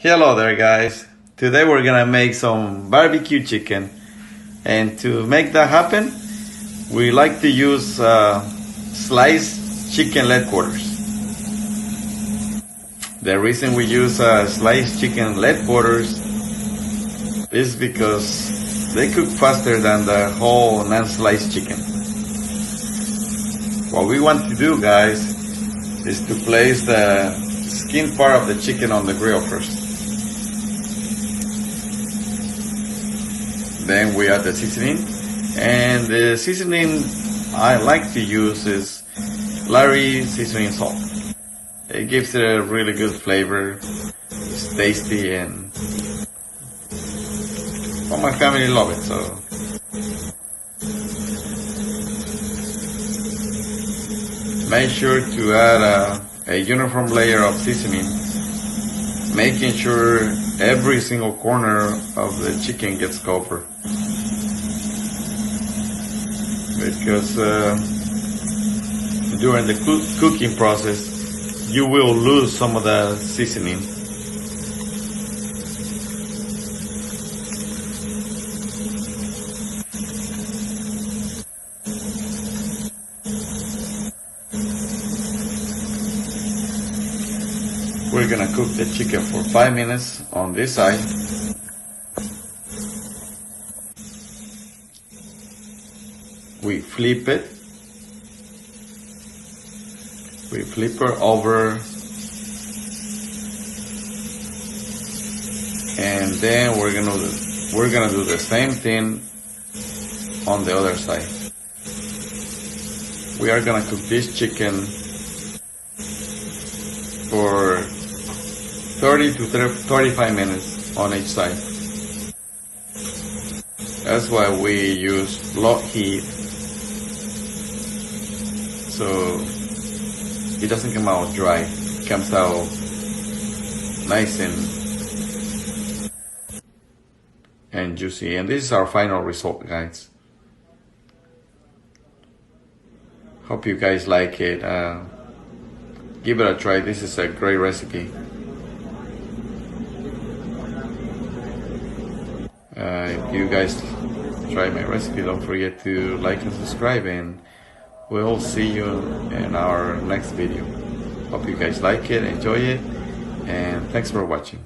Hello there guys, today we're gonna make some barbecue chicken, and to make that happen we like to use sliced chicken leg quarters. The reason we use sliced chicken leg quarters is because they cook faster than the whole non-sliced chicken. What we want to do guys is to place the skin part of the chicken on the grill first. Then we add the seasoning, and the seasoning I like to use is Lawry seasoning salt. It gives it a really good flavor. It's tasty, and all my family love it. So make sure to add a uniform layer of seasoning, making sure every single corner of the chicken gets covered. Because during the cooking process, you will lose some of the seasoning. We're gonna cook the chicken for 5 minutes on this side. We flip it. We flip her over, and then we're gonna do the same thing on the other side. We are gonna cook this chicken for 30 to 35 minutes on each side. That's why we use low heat, so it doesn't come out dry. It comes out nice and juicy. And this is our final result, guys. Hope you guys like it. Give it a try. This is a great recipe. If you guys try my recipe, don't forget to like and subscribe, and we'll see you in our next video. Hope you guys like it, enjoy it, and thanks for watching.